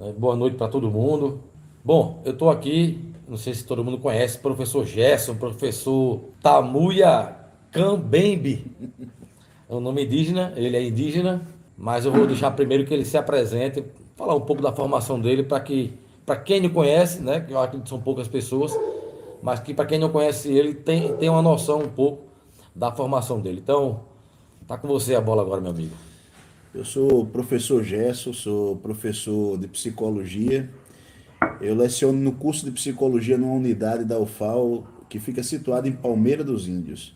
né? Boa noite para todo mundo. Bom, eu estou aqui, não sei se todo mundo conhece, professor Gerson, professor Tamuya Cambembe. É um nome indígena, ele é indígena, mas eu vou deixar primeiro que ele se apresente, falar um pouco da formação dele para quem não conhece, né, que eu acredito que são poucas pessoas, mas que para quem não conhece ele tem uma noção um pouco da formação dele. Então, tá com você a bola agora, meu amigo. Eu sou o professor Gerson, sou professor de psicologia. Eu leciono no curso de psicologia numa unidade da UFAL que fica situada em Palmeira dos Índios.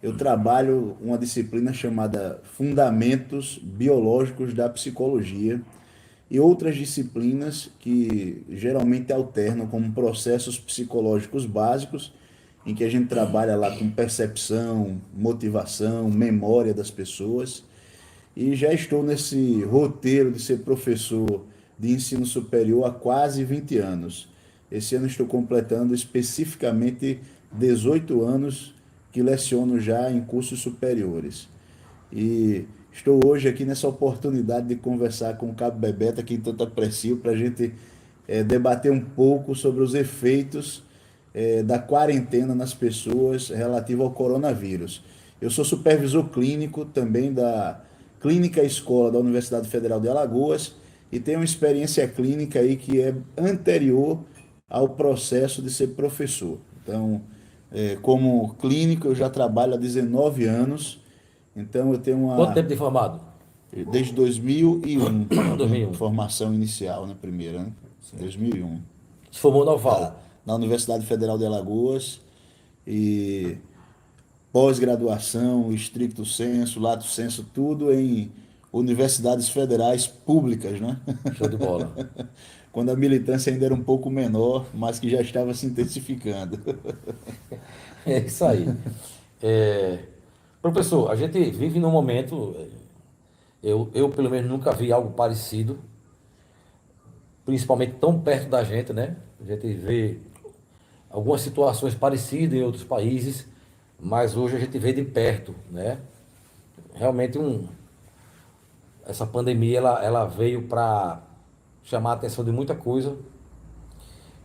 Eu trabalho uma disciplina chamada Fundamentos Biológicos da Psicologia e outras disciplinas que geralmente alternam como processos psicológicos básicos, em que a gente trabalha lá com percepção, motivação, memória das pessoas. E já estou nesse roteiro de ser professor de ensino superior há quase 20 anos. Esse ano estou completando especificamente 18 anos que leciono já em cursos superiores. E estou hoje aqui nessa oportunidade de conversar com o Cabo Bebeto, quem tanto aprecio, para a gente debater um pouco sobre os efeitos da quarentena nas pessoas relativo ao coronavírus. Eu sou supervisor clínico também da Clínica Escola da Universidade Federal de Alagoas e tenho uma experiência clínica aí que é anterior ao processo de ser professor. Então, como clínico, eu já trabalho há 19 anos, então eu tenho Quanto tempo uma. de formado? Desde 2001, né? 2001. Formação inicial, né? Primeira, né? 2001. Se formou na UFAL. Na Universidade Federal de Alagoas e pós-graduação, estricto sensu, lato sensu, tudo em universidades federais públicas, né? Show de bola. Quando a militância ainda era um pouco menor, mas que já estava se intensificando. É isso aí. É, professor, a gente vive num momento, eu pelo menos nunca vi algo parecido, principalmente tão perto da gente, né? A gente vê algumas situações parecidas em outros países, mas hoje a gente vê de perto, né? Realmente essa pandemia ela veio para chamar a atenção de muita coisa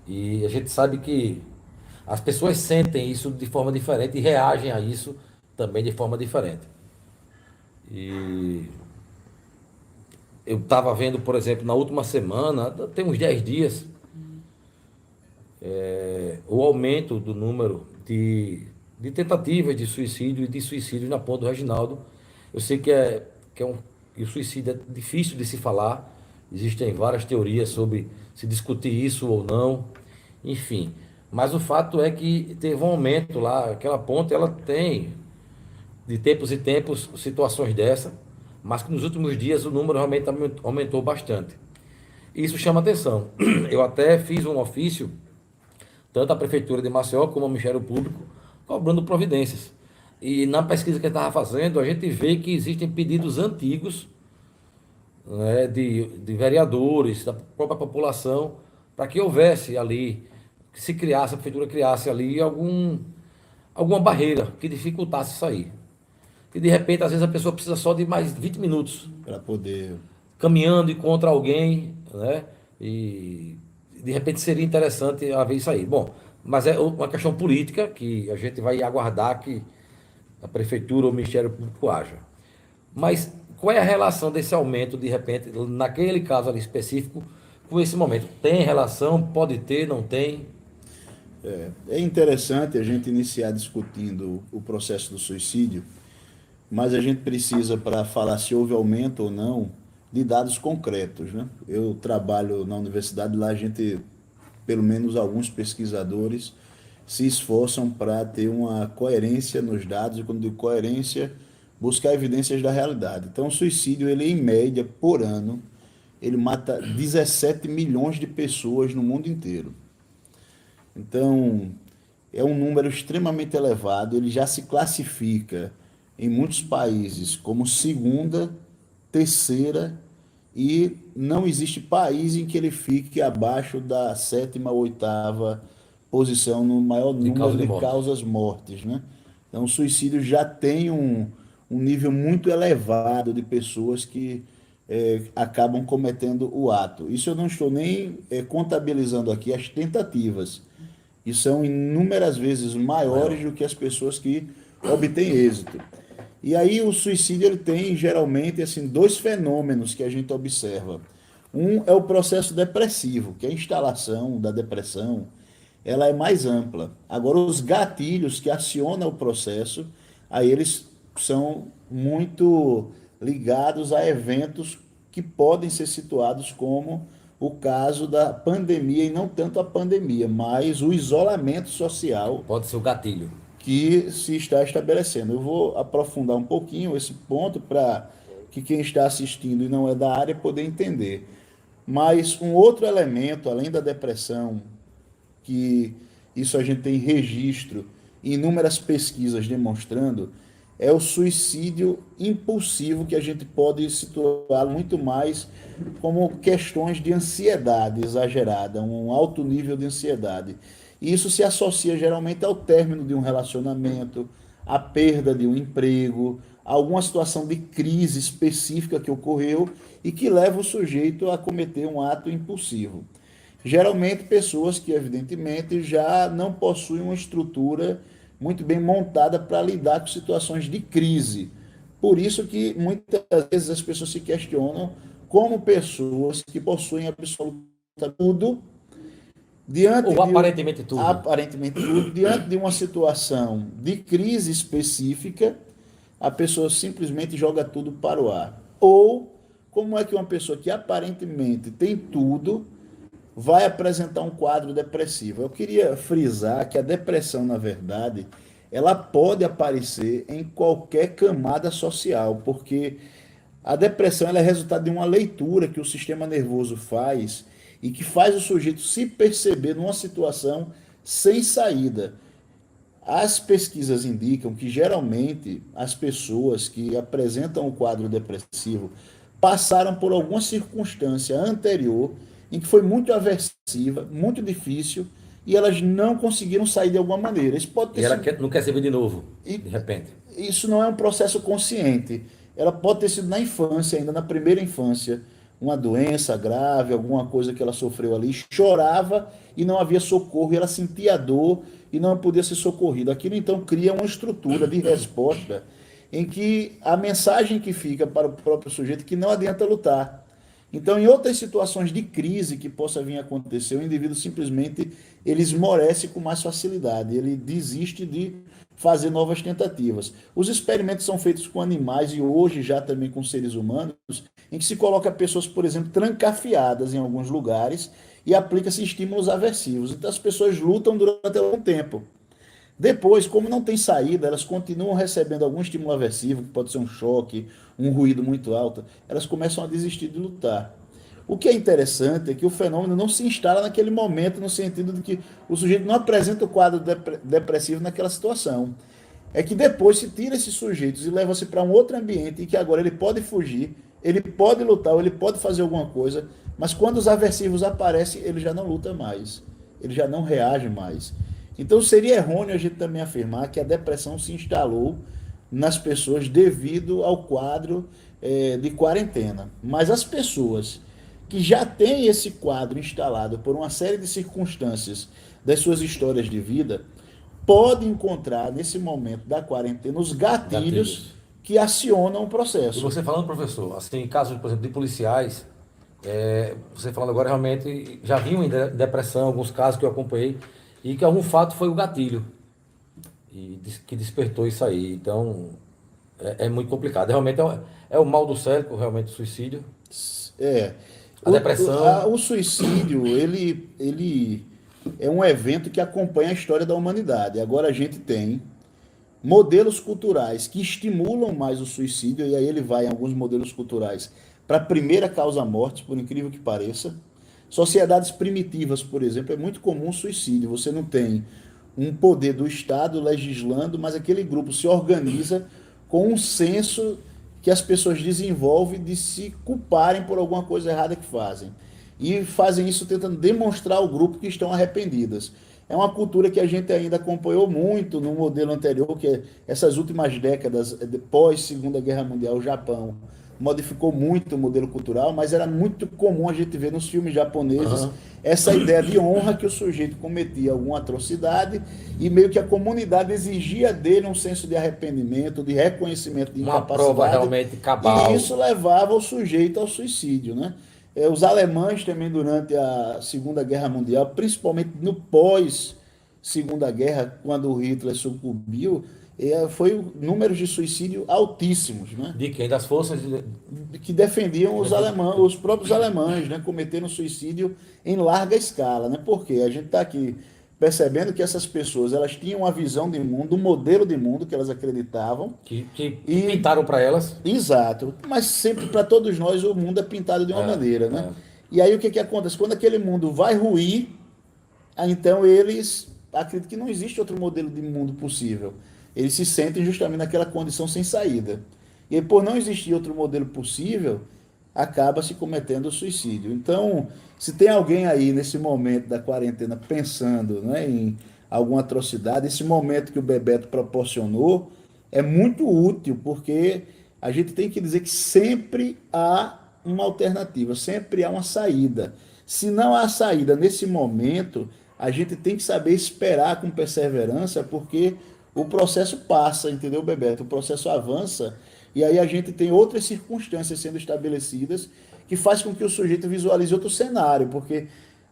e a gente sabe que as pessoas sentem isso de forma diferente e reagem a isso também de forma diferente. E eu estava vendo, por exemplo, na última semana, tem uns 10 dias, o aumento do número de tentativas de suicídio e de suicídio na Ponta do Reginaldo. Eu sei que o suicídio é difícil de se falar, existem várias teorias sobre se discutir isso ou não, enfim. Mas o fato é que teve um aumento lá, aquela ponte ela tem de tempos em tempos situações dessa, mas que nos últimos dias o número realmente aumentou bastante. Isso chama atenção. Eu até fiz um ofício, tanto à Prefeitura de Maceió como ao Ministério Público, cobrando providências. E na pesquisa que eu estava fazendo, a gente vê que existem pedidos antigos, né, de vereadores, da própria população, para que houvesse ali, que se criasse, a Prefeitura criasse ali alguma barreira que dificultasse isso aí. E de repente, às vezes, a pessoa precisa só de mais 20 minutos Para poder. caminhando e contra alguém, né? E de repente seria interessante haver isso aí. Bom, mas é uma questão política que a gente vai aguardar que a prefeitura ou o Ministério Público haja. Mas qual é a relação desse aumento, de repente, naquele caso ali específico, com esse momento? Tem relação? Pode ter? Não tem? É interessante a gente iniciar discutindo o processo do suicídio, mas a gente precisa, para falar se houve aumento ou não, de dados concretos, né? Eu trabalho na universidade, lá a gente, pelo menos alguns pesquisadores, se esforçam para ter uma coerência nos dados, e quando digo coerência, buscar evidências da realidade. Então, o suicídio, ele em média, por ano, ele mata 17 milhões de pessoas no mundo inteiro. Então, é um número extremamente elevado, ele já se classifica em muitos países como segunda, terceira, e não existe país em que ele fique abaixo da sétima ou oitava posição no maior De número causa de de morte. causas mortes, né? Então, o suicídio já tem um nível muito elevado de pessoas que acabam cometendo o ato. Isso eu não estou nem contabilizando aqui as tentativas, e são inúmeras vezes maiores Maior. do que as pessoas que obtêm êxito. E aí o suicídio ele tem geralmente assim dois fenômenos que a gente observa. Um é o processo depressivo, que é a instalação da depressão, ela é mais ampla. Agora os gatilhos que acionam o processo, aí eles são muito ligados a eventos que podem ser situados como o caso da pandemia, e não tanto a pandemia, mas o isolamento social Pode ser o gatilho. que se está estabelecendo. Eu vou aprofundar um pouquinho esse ponto para que quem está assistindo e não é da área poder entender. Mas um outro elemento, além da depressão, que isso a gente tem registro em inúmeras pesquisas demonstrando, é o suicídio impulsivo, que a gente pode situar muito mais como questões de ansiedade exagerada, um alto nível de ansiedade. E isso se associa geralmente ao término de um relacionamento, à perda de um emprego, a alguma situação de crise específica que ocorreu e que leva o sujeito a cometer um ato impulsivo. Geralmente pessoas que evidentemente já não possuem uma estrutura muito bem montada para lidar com situações de crise. Por isso que muitas vezes as pessoas se questionam como pessoas que possuem absolutamente tudo, diante Ou de aparentemente tudo. aparentemente tudo, diante de uma situação de crise específica, a pessoa simplesmente joga tudo para o ar. Ou como é que uma pessoa que aparentemente tem tudo vai apresentar um quadro depressivo? Eu queria frisar que a depressão, na verdade, ela pode aparecer em qualquer camada social, porque a depressão ela é resultado de uma leitura que o sistema nervoso faz e que faz o sujeito se perceber numa situação sem saída. As pesquisas indicam que geralmente as pessoas que apresentam o quadro depressivo passaram por alguma circunstância anterior em que foi muito aversiva, muito difícil, e elas não conseguiram sair de alguma maneira. Isso pode ter E ela sido, não quer se ver de novo, e de repente. isso não é um processo consciente. Ela pode ter sido na infância, ainda na primeira infância, uma doença grave, alguma coisa que ela sofreu ali, chorava e não havia socorro, e ela sentia dor e não podia ser socorrida. Aquilo então cria uma estrutura de resposta em que a mensagem que fica para o próprio sujeito é que não adianta lutar. Então, em outras situações de crise que possa vir a acontecer, o indivíduo simplesmente ele esmorece com mais facilidade, ele desiste de fazer novas tentativas. Os experimentos são feitos com animais e hoje já também com seres humanos, em que se coloca pessoas, por exemplo, trancafiadas em alguns lugares e aplica-se estímulos aversivos. Então as pessoas lutam durante algum tempo. Depois, como não tem saída, elas continuam recebendo algum estímulo aversivo, que pode ser um choque, um ruído muito alto, elas começam a desistir de lutar. O que é interessante é que o fenômeno não se instala naquele momento, no sentido de que o sujeito não apresenta o quadro depressivo naquela situação. É que depois se tira esses sujeitos e leva-se para um outro ambiente em que agora ele pode fugir, ele pode lutar, ou ele pode fazer alguma coisa, mas quando os aversivos aparecem, ele já não luta mais, ele já não reage mais. Então seria errôneo a gente também afirmar que a depressão se instalou nas pessoas devido ao quadro de quarentena. Mas as pessoas que já têm esse quadro instalado por uma série de circunstâncias das suas histórias de vida, podem encontrar nesse momento da quarentena os gatilhos Gatilhos. que acionam o E processo. você falando, professor, assim, em casos, por exemplo, de policiais, você falando agora, realmente, já viu em depressão, alguns casos que eu acompanhei, e que algum fato foi o gatilho, que despertou isso aí. Então, é muito complicado. Realmente é o mal do século, realmente, o suicídio. É, A depressão, o suicídio, ele é um evento que acompanha a história da humanidade. Agora a gente tem modelos culturais que estimulam mais o suicídio, e aí ele vai em alguns modelos culturais para a primeira causa-morte, por incrível que pareça. Sociedades primitivas, por exemplo, é muito comum o suicídio. Você não tem um poder do Estado legislando, mas aquele grupo se organiza com um senso que as pessoas desenvolvem de se culparem por alguma coisa errada que fazem. E fazem isso tentando demonstrar ao grupo que estão arrependidas. É uma cultura que a gente ainda acompanhou muito no modelo anterior, que é essas últimas décadas, pós Segunda Guerra Mundial, o Japão modificou muito o modelo cultural, mas era muito comum a gente ver nos filmes japoneses Aham. essa ideia de honra que o sujeito cometia alguma atrocidade e meio que a comunidade exigia dele um senso de arrependimento, de reconhecimento de Uma prova incapacidade, realmente e cabal. isso levava o sujeito ao suicídio, né? Os alemães também durante a Segunda Guerra Mundial, principalmente no pós Segunda Guerra, quando o Hitler sucumbiu, foi números de suicídio altíssimos, né? De quem? Das forças Que defendiam os alemães, os próprios alemães, né? Cometendo suicídio em larga escala, né? Porque a gente está aqui percebendo que essas pessoas elas tinham uma visão de mundo, um modelo de mundo que elas acreditavam que e pintaram para elas. exato, mas sempre para todos nós o mundo é pintado de uma É, maneira, né? é. E aí o que que acontece? Quando aquele mundo vai ruir, então eles acreditam que não existe outro modelo de mundo possível. Eles se sentem justamente naquela condição sem saída. E aí, por não existir outro modelo possível, acaba se cometendo o suicídio. Então, se tem alguém aí nesse momento da quarentena pensando, né, em alguma atrocidade, esse momento que o Bebeto proporcionou é muito útil, porque a gente tem que dizer que sempre há uma alternativa, sempre há uma saída. Se não há saída nesse momento, a gente tem que saber esperar com perseverança, porque o processo passa, entendeu, Bebeto? O processo avança e aí a gente tem outras circunstâncias sendo estabelecidas que faz com que o sujeito visualize outro cenário, porque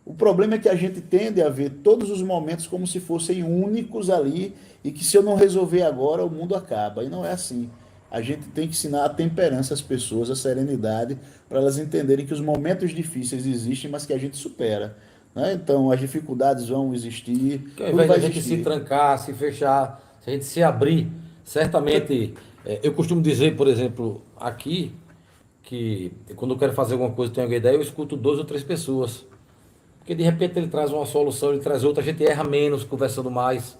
o problema é que a gente tende a ver todos os momentos como se fossem únicos ali e que se eu não resolver agora o mundo acaba. E não é assim. A gente tem que ensinar a temperança às pessoas, a serenidade, para elas entenderem que os momentos difíceis existem, mas que a gente supera. Né? Então, as dificuldades vão existir, Que ao tudo invés vai da gente se existir. trancar, se fechar, se a gente se abrir, certamente, eu costumo dizer, por exemplo, aqui, que quando eu quero fazer alguma coisa, tenho alguma ideia, eu escuto 2 ou 3 pessoas. Porque de repente ele traz uma solução, ele traz outra, a gente erra menos, conversando mais.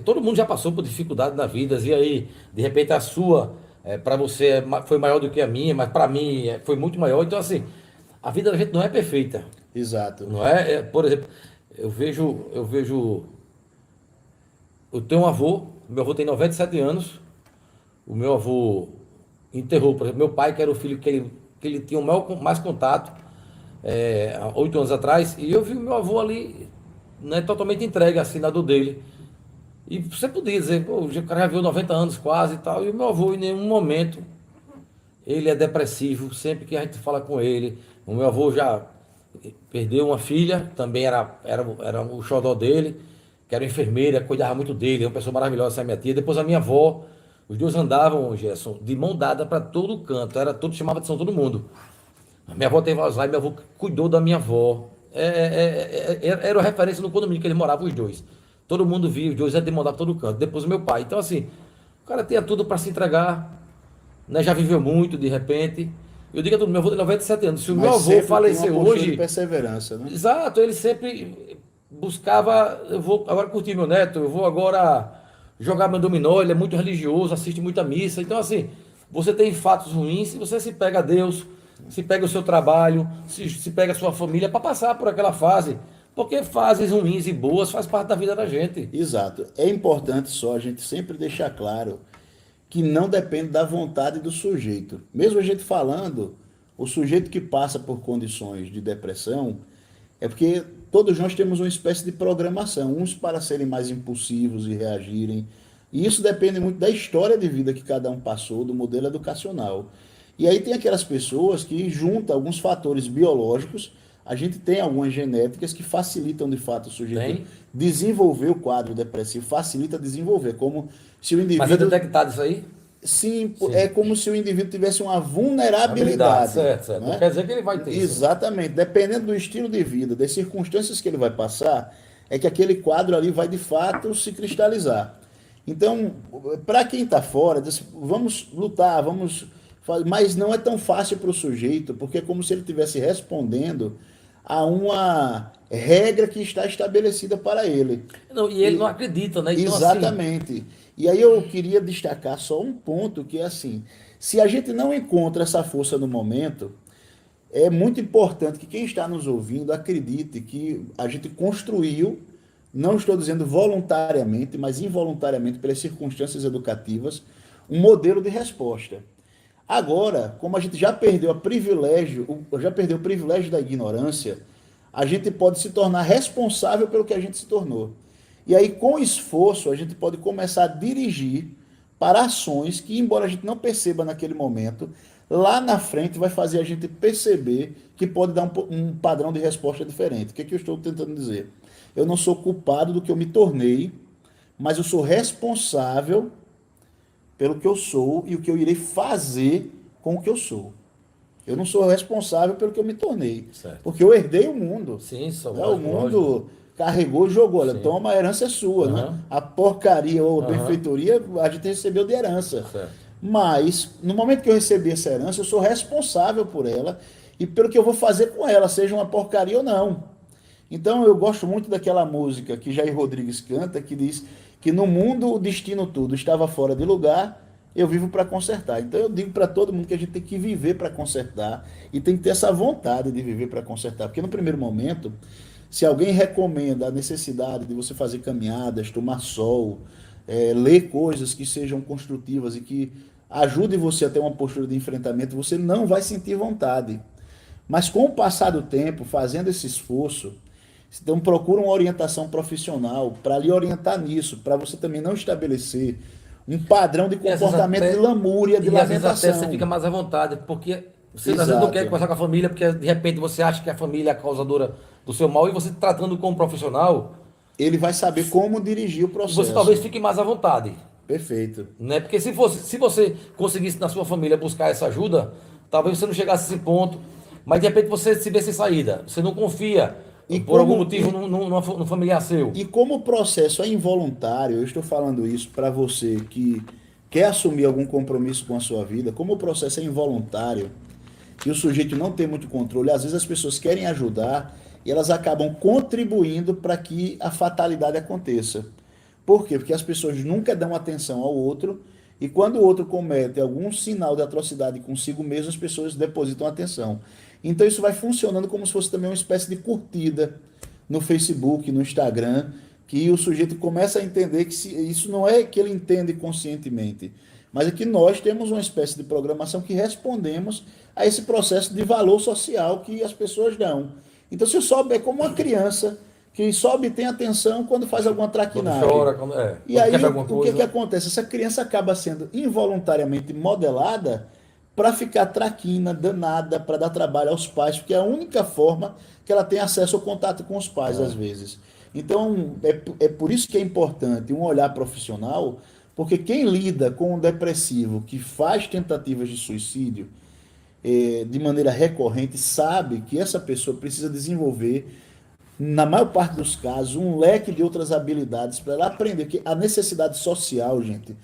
Todo mundo já passou por dificuldade na vida, e aí, de repente a sua, para você, foi maior do que a minha, mas para mim foi muito maior. Então, assim, a vida da gente não é perfeita. Exato. Não é? Por exemplo, eu tenho um avô, meu avô tem 97 anos, o meu avô enterrou, por exemplo, meu pai, que era o filho que ele tinha o mais contato, há 8 anos atrás, e eu vi o meu avô ali, né, totalmente entregue, assinado dele. E você podia dizer, pô, o cara já viu 90 anos quase e tal, e o meu avô em nenhum momento ele é depressivo, sempre que a gente fala com ele. O meu avô já perdeu uma filha, também era o xodó dele, que era enfermeira, cuidava muito dele, é uma pessoa maravilhosa, essa é minha tia. Depois a minha avó, os dois andavam, Gerson, de mão dada para todo canto, era todo, chamava atenção todo mundo. A minha avó teve Alzheimer, meu avô cuidou da minha avó. Era uma referência no condomínio que eles moravam os dois. Todo mundo via, os dois era de mão dada para todo canto. Depois o meu pai. Então, assim, o cara tinha tudo para se entregar, né? Já viveu muito, de repente. Eu digo a todo mundo, meu avô tem 97 anos. Se o meu Mas avô sempre tem uma falecer postura de hoje, perseverança, né? exato, ele sempre buscava, eu vou agora curtir meu neto, eu vou agora jogar meu dominó, ele é muito religioso, assiste muita missa. Então, assim, você tem fatos ruins, se você se pega a Deus, se pega o seu trabalho, se pega a sua família para passar por aquela fase. Porque fases ruins e boas faz parte da vida da gente. Exato. É importante só a gente sempre deixar claro que não depende da vontade do sujeito. Mesmo a gente falando, o sujeito que passa por condições de depressão, é porque todos nós temos uma espécie de programação, uns para serem mais impulsivos e reagirem. E isso depende muito da história de vida que cada um passou, do modelo educacional. E aí tem aquelas pessoas que juntam alguns fatores biológicos, a gente tem algumas genéticas que facilitam de fato o sujeito Tem? desenvolver o quadro depressivo, facilita desenvolver, como se o Mas é indivíduo detectado isso aí? sim, é Sim. como se o indivíduo tivesse uma Habilidade, vulnerabilidade, certo, certo. Não né? quer dizer que ele vai ter isso. Exatamente. Dependendo do estilo de vida, das circunstâncias que ele vai passar, é que aquele quadro ali vai de fato se cristalizar. Então, para quem está fora, diz, vamos lutar, vamos fazer, mas não é tão fácil para o sujeito, porque é como se ele estivesse respondendo a uma regra que está estabelecida para ele. Não, e ele não acredita, né? Então, assim, Exatamente. E aí eu queria destacar só um ponto que é assim, se a gente não encontra essa força no momento, é muito importante que quem está nos ouvindo acredite que a gente construiu, não estou dizendo voluntariamente, mas involuntariamente pelas circunstâncias educativas, um modelo de resposta. Agora, como a gente já perdeu já perdeu o privilégio da ignorância, a gente pode se tornar responsável pelo que a gente se tornou. E aí, com esforço, a gente pode começar a dirigir para ações que, embora a gente não perceba naquele momento, lá na frente vai fazer a gente perceber que pode dar um padrão de resposta diferente. O que é que eu estou tentando dizer? Eu não sou culpado do que eu me tornei, mas eu sou responsável pelo que eu sou e o que eu irei fazer com o que eu sou. Eu não sou responsável pelo que eu me tornei, Certo. porque eu herdei o mundo. Sim, só Né? O lógico. mundo carregou e jogou. Olha, Sim. toma, a herança é sua. Né? Aham. A porcaria ou a Aham. benfeitoria a gente recebeu de herança. Certo. Mas, no momento que eu recebi essa herança, eu sou responsável por ela e pelo que eu vou fazer com ela, seja uma porcaria ou não. Então, eu gosto muito daquela música que Jair Rodrigues canta, que diz que no mundo o destino tudo estava fora de lugar, eu vivo para consertar. Então, eu digo para todo mundo que a gente tem que viver para consertar e tem que ter essa vontade de viver para consertar. Porque no primeiro momento, se alguém recomenda a necessidade de você fazer caminhadas, tomar sol, ler coisas que sejam construtivas e que ajudem você a ter uma postura de enfrentamento, você não vai sentir vontade. Mas com o passar do tempo, fazendo esse esforço, então procura uma orientação profissional para lhe orientar nisso, para você também não estabelecer um padrão de E às vezes comportamento até- de lamúria, de E às vezes até lamentação. você fica mais à vontade, porque você às vezes não Exato. quer conversar com a família, porque de repente você acha que a família é a causadora do seu mal, e você tratando como profissional, Ele vai saber como dirigir o você talvez processo. fique mais à vontade. Perfeito. Né? Porque se você conseguisse na sua família buscar essa ajuda, talvez você não chegasse a esse ponto, mas de repente você se vê sem saída, você não confia E por algum como, motivo no familiar seu. e como o processo é involuntário, eu estou falando isso para você que quer assumir algum compromisso com a sua vida, como o processo é involuntário e o sujeito não tem muito controle, às vezes as pessoas querem ajudar e elas acabam contribuindo para que a fatalidade aconteça. Por quê? Porque as pessoas nunca dão atenção ao outro e quando o outro comete algum sinal de atrocidade consigo mesmo, as pessoas depositam atenção. Então isso vai funcionando como se fosse também uma espécie de curtida no Facebook, no Instagram, que o sujeito começa a entender que isso não é que ele entende conscientemente, mas é que nós temos uma espécie de programação que respondemos a esse processo de valor social que as pessoas dão. Então, se eu souber como uma criança que só obtém atenção quando faz alguma Quando traquinagem. chora, E quando aí, quebra alguma o que coisa. acontece? Essa criança acaba sendo involuntariamente modelada para ficar traquina, danada, para dar trabalho aos pais, porque é a única forma que ela tem acesso ao contato com os pais, às vezes. Então, é por isso que é importante um olhar profissional, porque quem lida com um depressivo que faz tentativas de suicídio de maneira recorrente sabe que essa pessoa precisa desenvolver, na maior parte dos casos, um leque de outras habilidades para ela aprender que a necessidade social, gente,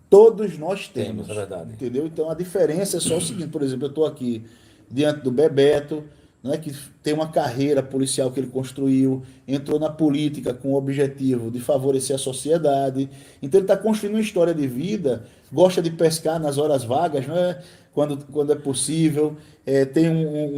todos nós temos. Temos, é verdade. Entendeu? Então a diferença é só o seguinte, por exemplo, eu estou aqui diante do Bebeto, né, que tem uma carreira policial que ele construiu, entrou na política com o objetivo de favorecer a sociedade. Então ele está construindo uma história de vida, gosta de pescar nas horas vagas, né, quando é possível, tem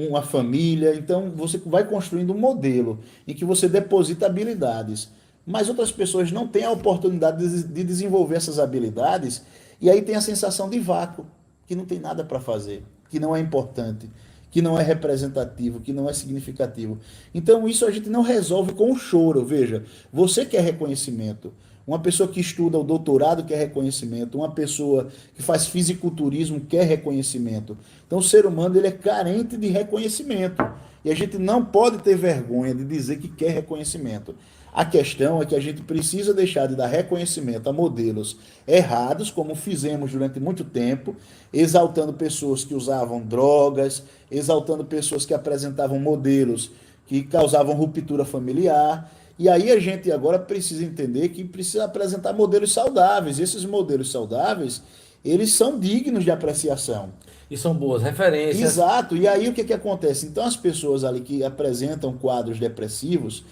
uma família. Então você vai construindo um modelo em que você deposita habilidades. Mas outras pessoas não têm a oportunidade de desenvolver essas habilidades e aí tem a sensação de vácuo, que não tem nada para fazer, que não é importante, que não é representativo, que não é significativo. Então isso a gente não resolve com o choro. Veja, você quer reconhecimento, uma pessoa que estuda o doutorado quer reconhecimento, uma pessoa que faz fisiculturismo quer reconhecimento. Então o ser humano ele é carente de reconhecimento e a gente não pode ter vergonha de dizer que quer reconhecimento. A questão é que a gente precisa deixar de dar reconhecimento a modelos errados, como fizemos durante muito tempo, exaltando pessoas que usavam drogas, exaltando pessoas que apresentavam modelos que causavam ruptura familiar. E aí a gente agora precisa entender que precisa apresentar modelos saudáveis. E esses modelos saudáveis, eles são dignos de apreciação. E são boas referências. Exato. E aí o que acontece? Então as pessoas ali que apresentam quadros depressivos,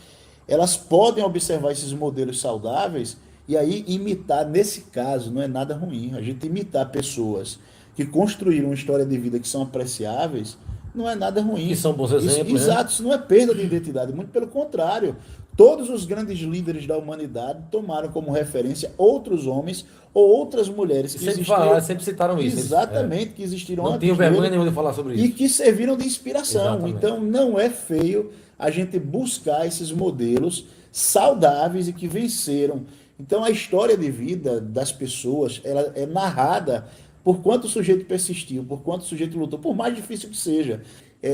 elas podem observar esses modelos saudáveis e aí imitar, nesse caso, não é nada ruim. A gente imitar pessoas que construíram uma história de vida que são apreciáveis, não é nada ruim. Que são bons exemplos, né? Exato, isso não é perda de identidade, muito pelo contrário. Todos os grandes líderes da humanidade tomaram como referência outros homens ou outras mulheres que Sempre existiram. falaram, sempre citaram isso. Exatamente, que existiram Não antes tinham vergonha dele nenhuma de falar sobre e isso. que serviram de inspiração. Exatamente. Então, não é feio a gente buscar esses modelos saudáveis e que venceram. Então, a história de vida das pessoas, ela é narrada por quanto o sujeito persistiu, por quanto o sujeito lutou, por mais difícil que seja.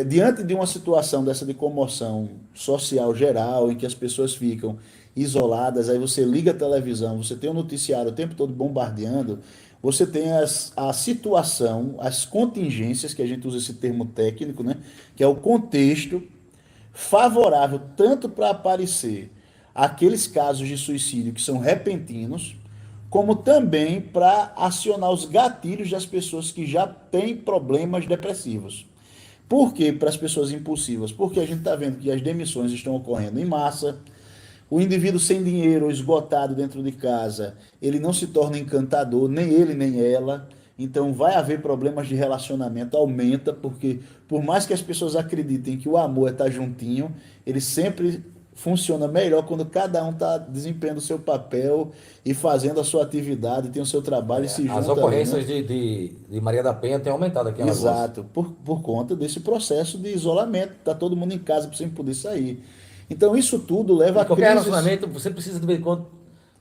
Diante de uma situação dessa de comoção social geral, em que as pessoas ficam isoladas, aí você liga a televisão, você tem o noticiário o tempo todo bombardeando, você tem a situação, as contingências, que a gente usa esse termo técnico, né? Que é o contexto favorável tanto para aparecer aqueles casos de suicídio que são repentinos, como também para acionar os gatilhos das pessoas que já têm problemas depressivos. Por quê? Para as pessoas impulsivas? Porque a gente está vendo que as demissões estão ocorrendo em massa, o indivíduo sem dinheiro, esgotado dentro de casa, ele não se torna encantador, nem ele nem ela. Então vai haver problemas de relacionamento, aumenta, porque por mais que as pessoas acreditem que o amor é estar juntinho, ele sempre funciona melhor quando cada um está desempenhando o seu papel e fazendo a sua atividade, tem o seu trabalho e se junta As ali, ocorrências né? de Maria da Penha têm aumentado aqui em Alagoas. Exato, por conta desse processo de isolamento, está todo mundo em casa sem poder sair. Então isso tudo leva Em a qualquer crises. relacionamento, você precisa de vez em quando,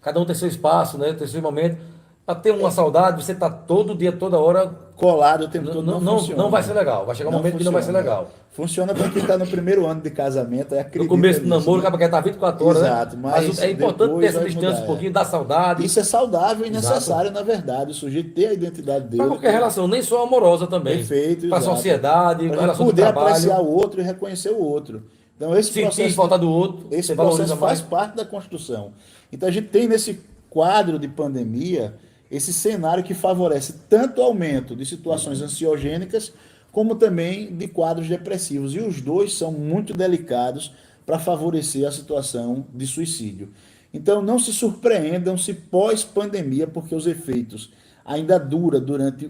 cada um tem seu espaço, né? Tem seu momento. Para ter uma saudade, você está todo dia, toda hora. Colado o tempo todo não funciona. Não vai ser legal. Vai chegar um momento que não vai ser legal. Funciona para quem está no primeiro ano de casamento, No acredita começo do nisso, namoro, né? acaba que estar 24 horas, Exato, né? mas É importante ter depois essa vai distância mudar, um pouquinho, dar saudade. Isso é saudável e Exato. necessário, na verdade, o sujeito ter a identidade dele. Para qualquer relação, nem só amorosa também. Perfeito, Para a exato. sociedade, para a Para relação de poder trabalho. apreciar o outro e reconhecer o outro. Então, esse Sentir processo, falta do outro, esse você valoriza processo faz mais. parte da construção. Então, a gente tem nesse quadro de pandemia esse cenário que favorece tanto o aumento de situações ansiogênicas, como também de quadros depressivos. E os dois são muito delicados para favorecer a situação de suicídio. Então, não se surpreendam se pós-pandemia, porque os efeitos ainda duram durante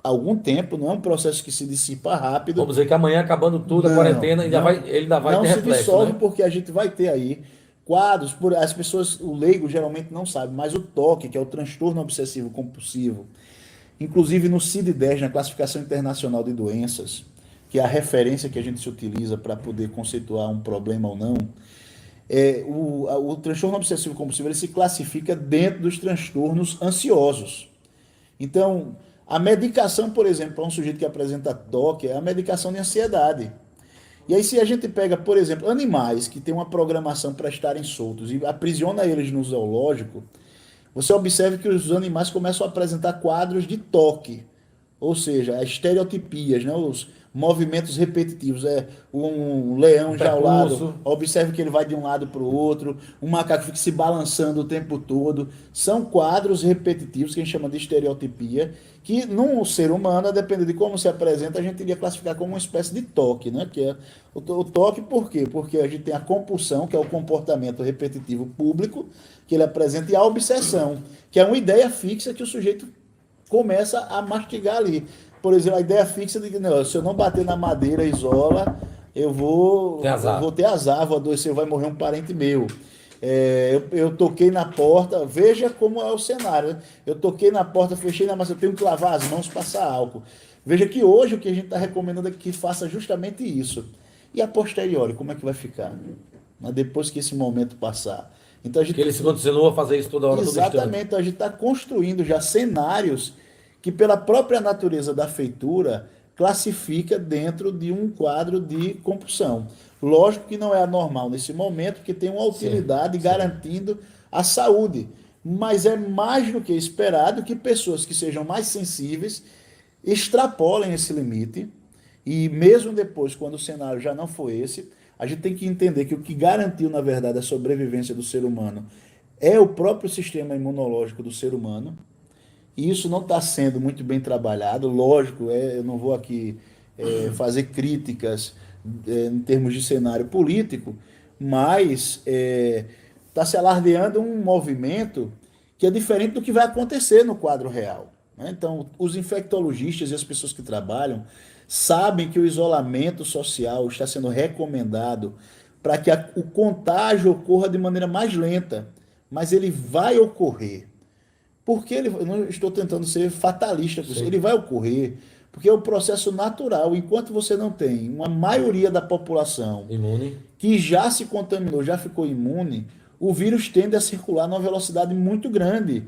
algum tempo, não é um processo que se dissipa rápido. Vamos dizer que amanhã, acabando tudo, a quarentena, ele ainda vai não ter se reflexo, dissolve, né? porque a gente vai ter aí quadros, as pessoas, o leigo geralmente não sabe, mas o TOC, que é o transtorno obsessivo compulsivo, inclusive no CID-10, na Classificação Internacional de Doenças, que é a referência que a gente se utiliza para poder conceituar um problema ou não, o transtorno obsessivo compulsivo ele se classifica dentro dos transtornos ansiosos. Então, a medicação, por exemplo, para um sujeito que apresenta TOC, é a medicação de ansiedade. E aí, se a gente pega, por exemplo, animais que têm uma programação para estarem soltos e aprisiona eles no zoológico, você observa que os animais começam a apresentar quadros de toque, ou seja, as estereotipias, né? Os movimentos repetitivos. É um leão enjaulado, observe que ele vai de um lado para o outro, um macaco fica se balançando o tempo todo. São quadros repetitivos que a gente chama de estereotipia, que num ser humano, a depender de como se apresenta, a gente iria classificar como uma espécie de toque, né? Que é o toque, por quê? Porque a gente tem a compulsão, que é o comportamento repetitivo público, que ele apresenta, e a obsessão, que é uma ideia fixa que o sujeito começa a mastigar ali. Por exemplo, a ideia fixa de que não, se eu não bater na madeira isola, eu vou ter azar, vou adoecer, vai morrer um parente meu. Eu toquei na porta, veja como é o cenário. Né? Eu toquei na porta, fechei na massa, eu tenho que lavar as mãos, passar álcool. Veja que hoje o que a gente está recomendando é que faça justamente isso. E a posteriori, como é que vai ficar? Mas depois que esse momento passar. Então, que ele se continuou a fazer isso toda hora. Exatamente, então a gente está construindo já cenários que pela própria natureza da feitura classifica dentro de um quadro de compulsão. Lógico que não é anormal nesse momento, que tem uma utilidade garantindo a saúde, mas é mais do que esperado que pessoas que sejam mais sensíveis extrapolem esse limite, e mesmo depois, quando o cenário já não for esse, a gente tem que entender que o que garantiu, na verdade, a sobrevivência do ser humano é o próprio sistema imunológico do ser humano. E isso não está sendo muito bem trabalhado. Lógico, eu não vou aqui fazer críticas em termos de cenário político, mas está se alardeando um movimento que é diferente do que vai acontecer no quadro real. Né? Então, os infectologistas e as pessoas que trabalham sabem que o isolamento social está sendo recomendado para que o contágio ocorra de maneira mais lenta, mas ele vai ocorrer. Porque ele, eu não estou tentando ser fatalista com isso, Sim. ele vai ocorrer, porque é o processo natural. Enquanto você não tem uma maioria da população Imune. que já se contaminou, já ficou imune, o vírus tende a circular numa velocidade muito grande.